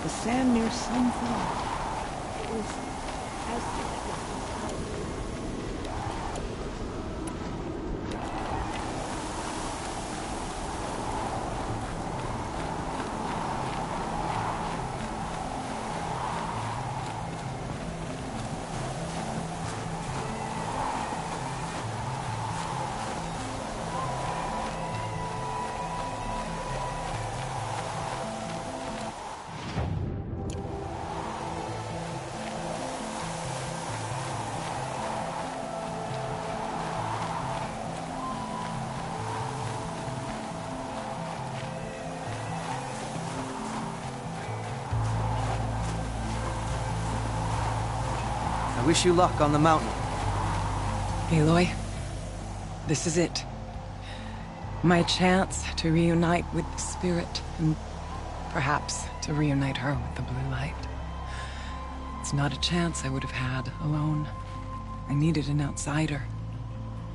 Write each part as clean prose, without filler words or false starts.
the sand near some form. It was as thick as I wish you luck on the mountain. Aloy, this is it. My chance to reunite with the spirit, and perhaps to reunite her with the blue light. It's not a chance I would have had alone. I needed an outsider.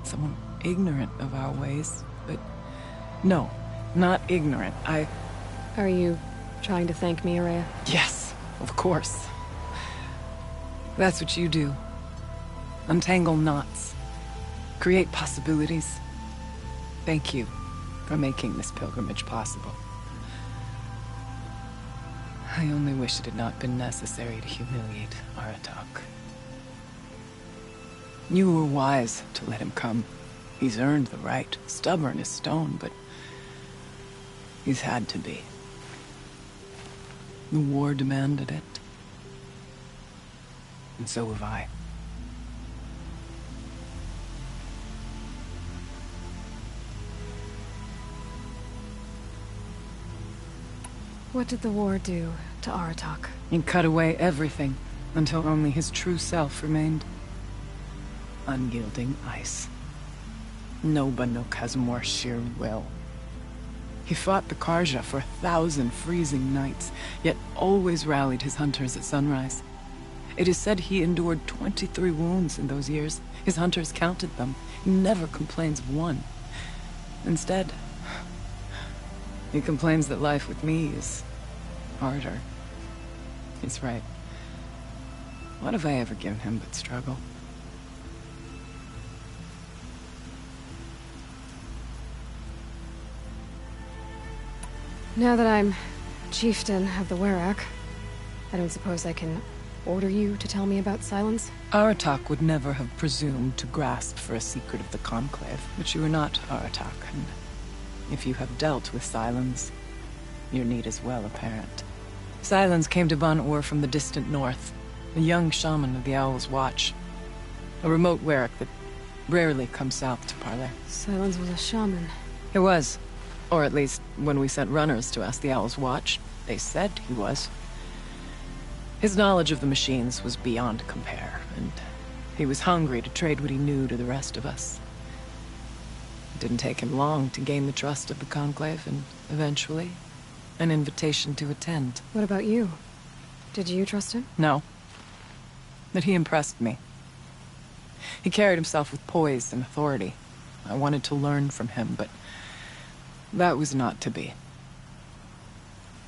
Someone ignorant of our ways, but... No, not ignorant. Are you trying to thank me, Araya? Yes, of course. That's what you do. Untangle knots. Create possibilities. Thank you for making this pilgrimage possible. I only wish it had not been necessary to humiliate Aratak. You were wise to let him come. He's earned the right. Stubborn as stone, but he's had to be. The war demanded it. And so have I. What did the war do to Aratak? It cut away everything, until only his true self remained. Unyielding ice. No Banuk has more sheer will. He fought the Karja for 1,000 freezing nights, yet always rallied his hunters at sunrise. It is said he endured 23 wounds in those years. His hunters counted them. He never complains of one. Instead, he complains that life with me is harder. He's right. What have I ever given him but struggle? Now that I'm chieftain of the Werak, I don't suppose I can order you to tell me about Silence? Aratak would never have presumed to grasp for a secret of the Conclave, but you are not Aratak, and if you have dealt with Silence, your need is well apparent. Silence came to Ban-Ur from the distant north, a young shaman of the Owl's Watch, a remote Werak that rarely comes south to parley. Silence was a shaman. He was, or at least when we sent runners to ask the Owl's Watch, they said he was. His knowledge of the machines was beyond compare, and he was hungry to trade what he knew to the rest of us. It didn't take him long to gain the trust of the Conclave, and eventually, an invitation to attend. What about you? Did you trust him? No. But he impressed me. He carried himself with poise and authority. I wanted to learn from him, but that was not to be.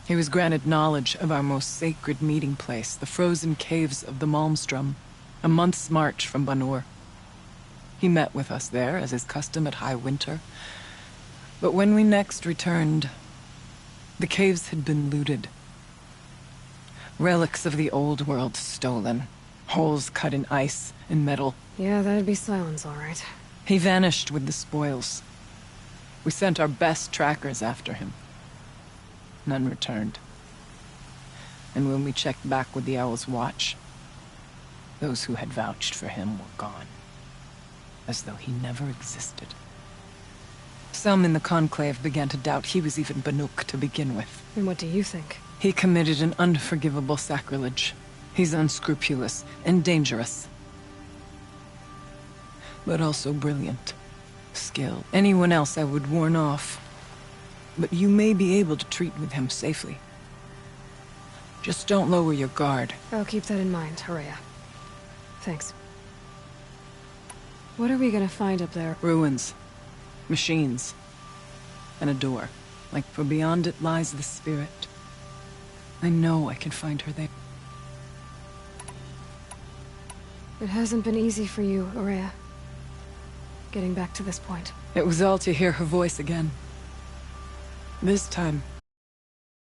He was granted knowledge of our most sacred meeting place, the frozen caves of the Malmstrom, a month's march from Ban-Ur. He met with us there, as is custom at high winter. But when we next returned, the caves had been looted. Relics of the old world stolen. Holes cut in ice and metal. Yeah, that'd be Silence, all right. He vanished with the spoils. We sent our best trackers after him. None returned. And when we checked back with the Owl's Watch, those who had vouched for him were gone. As though he never existed. Some in the Conclave began to doubt he was even Banuk to begin with. And what do you think? He committed an unforgivable sacrilege. He's unscrupulous and dangerous. But also brilliant. Skilled. Anyone else I would warn off. But you may be able to treat with him safely. Just don't lower your guard. I'll keep that in mind, Araya. Thanks. What are we gonna find up there? Ruins. Machines. And a door. Like, for beyond it lies the spirit. I know I can find her there. It hasn't been easy for you, Aurea. Getting back to this point. It was all to hear her voice again. This time,